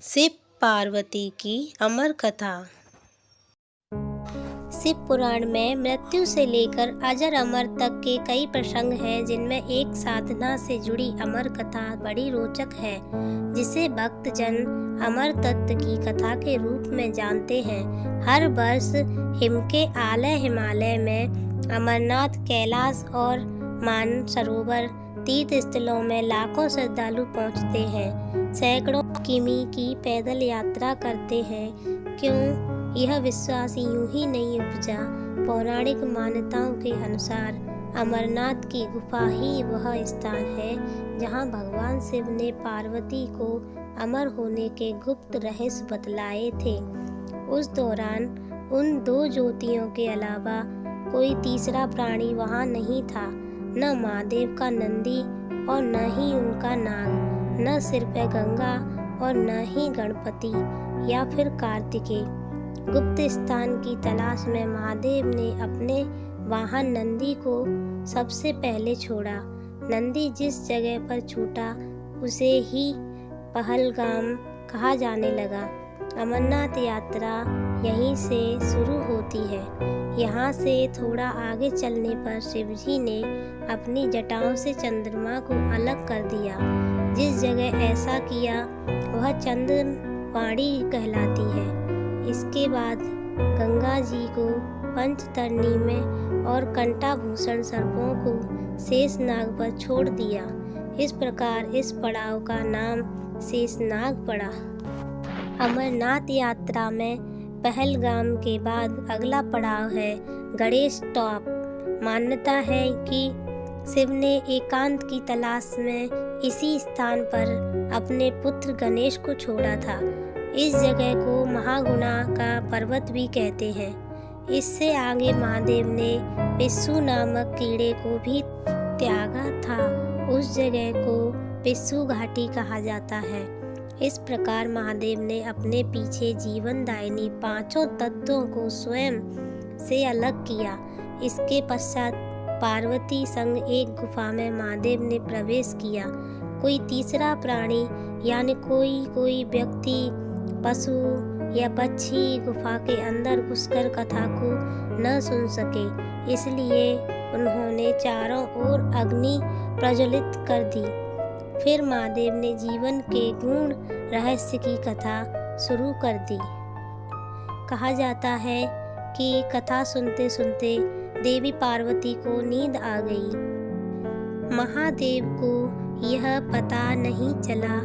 शिव पार्वती की अमर कथा। शिव पुराण में मृत्यु से लेकर अजर अमर तक के कई प्रसंग हैं, जिनमें एक साधना से जुड़ी अमर कथा बड़ी रोचक है, जिसे भक्तजन अमर तत्व की कथा के रूप में जानते हैं। हर वर्ष हिमालय में अमरनाथ, कैलाश और मानसरोवर तीर्थ स्थलों में लाखों श्रद्धालु पहुंचते हैं, सैकड़ों किमी की पैदल यात्रा करते हैं। क्यों? यह विश्वास यूं ही नहीं उपजा। पौराणिक मान्यताओं के अनुसार अमरनाथ की गुफा ही वह स्थान है जहां भगवान शिव ने पार्वती को अमर होने के गुप्त रहस्य बतलाए थे। उस दौरान उन दो ज्योतियों के अलावा कोई तीसरा प्राणी वहां नहीं था, न महादेव का नंदी और न ही उनका नाग, न सिर पे गंगा और न ही गणपति या फिर कार्तिकेय। गुप्त स्थान की तलाश में महादेव ने अपने वाहन नंदी को सबसे पहले छोड़ा। नंदी जिस जगह पर छूटा उसे ही पहलगाम कहा जाने लगा। अमरनाथ यात्रा यहीं से शुरू होती है। यहाँ से थोड़ा आगे चलने पर शिवजी ने अपनी जटाओं से चंद्रमा को अलग कर दिया। जिस जगह ऐसा किया वह चंद्रवाणी कहलाती है। इसके बाद गंगा जी को पंचतरणी में और कंठाभूषण सर्पों को शेषनाग पर छोड़ दिया। इस प्रकार इस पड़ाव का नाम शेषनाग पड़ा। अमरनाथ यात्रा में पहलगाम के बाद अगला पड़ाव है गणेश टॉप। मान्यता है कि शिव ने एकांत की तलाश में इसी स्थान पर अपने पुत्र गणेश को छोड़ा था। इस जगह को महागुणा का पर्वत भी कहते हैं। इससे आगे महादेव ने पिस्सू नामक कीड़े को भी त्यागा था। उस जगह को पिस्सू घाटी कहा जाता है। इस प्रकार महादेव ने अपने पीछे जीवनदायिनी पांचों तत्वों को स्वयं से अलग किया। इसके पश्चात पार्वती संग एक गुफा में महादेव ने प्रवेश किया। कोई तीसरा प्राणी यानी कोई व्यक्ति, पशु या पक्षी गुफा के अंदर घुसकर कथा को न सुन सके, इसलिए उन्होंने चारों ओर अग्नि प्रज्वलित कर दी। फिर महादेव ने जीवन के गूढ़ रहस्य की कथा शुरू कर दी। कहा जाता है कि कथा सुनते सुनते देवी पार्वती को नींद आ गई। महादेव को यह पता नहीं चला,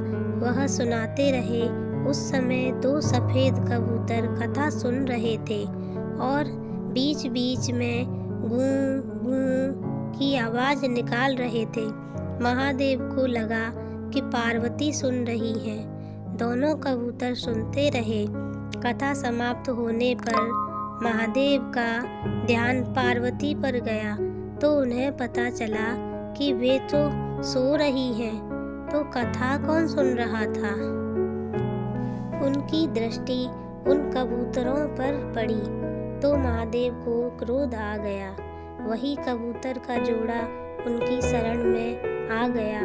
वह सुनाते रहे। उस समय दो सफेद कबूतर कथा सुन रहे थे और बीच बीच में गूं गूं की आवाज निकाल रहे थे। महादेव को लगा कि पार्वती सुन रही हैं। दोनों कबूतर सुनते रहे। कथा समाप्त होने पर महादेव का ध्यान पार्वती पर गया तो उन्हें पता चला कि वे तो सो रही हैं, तो कथा कौन सुन रहा था। उनकी दृष्टि उन कबूतरों पर पड़ी तो महादेव को क्रोध आ गया। वही कबूतर का जोड़ा उनकी शरण में आ गया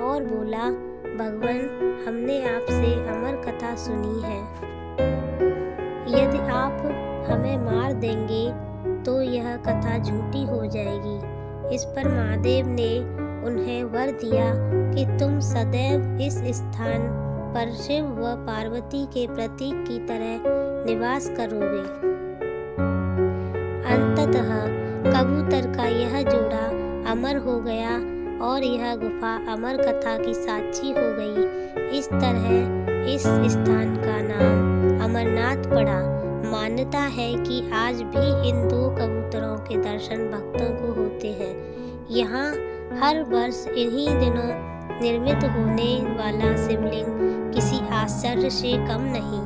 और बोला, भगवान, हमने आपसे अमर कथा सुनी है। यदि आप हमें मार देंगे तो यह कथा झूठी हो जाएगी। इस पर महादेव ने उन्हें वर दिया कि तुम सदैव इस स्थान पर शिव व पार्वती के प्रतीक की तरह निवास करोगे। अंततः कबूतर का यह जोड़ा अमर हो गया और यह गुफा अमर कथा की साक्षी हो गई। इस तरह इस स्थान का नाम अमरनाथ पड़ा। मान्यता है कि आज भी इन दो कबूतरों के दर्शन भक्तों को होते हैं। यहाँ हर वर्ष इन्हीं दिनों निर्मित होने वाला शिवलिंग किसी आश्चर्य से कम नहीं।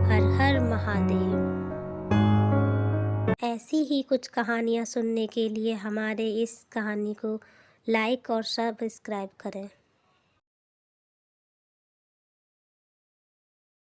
हर हर महादेव। ऐसी ही कुछ कहानियाँ सुनने के लिए हमारे इस कहानी को लाइक और सब्सक्राइब करें।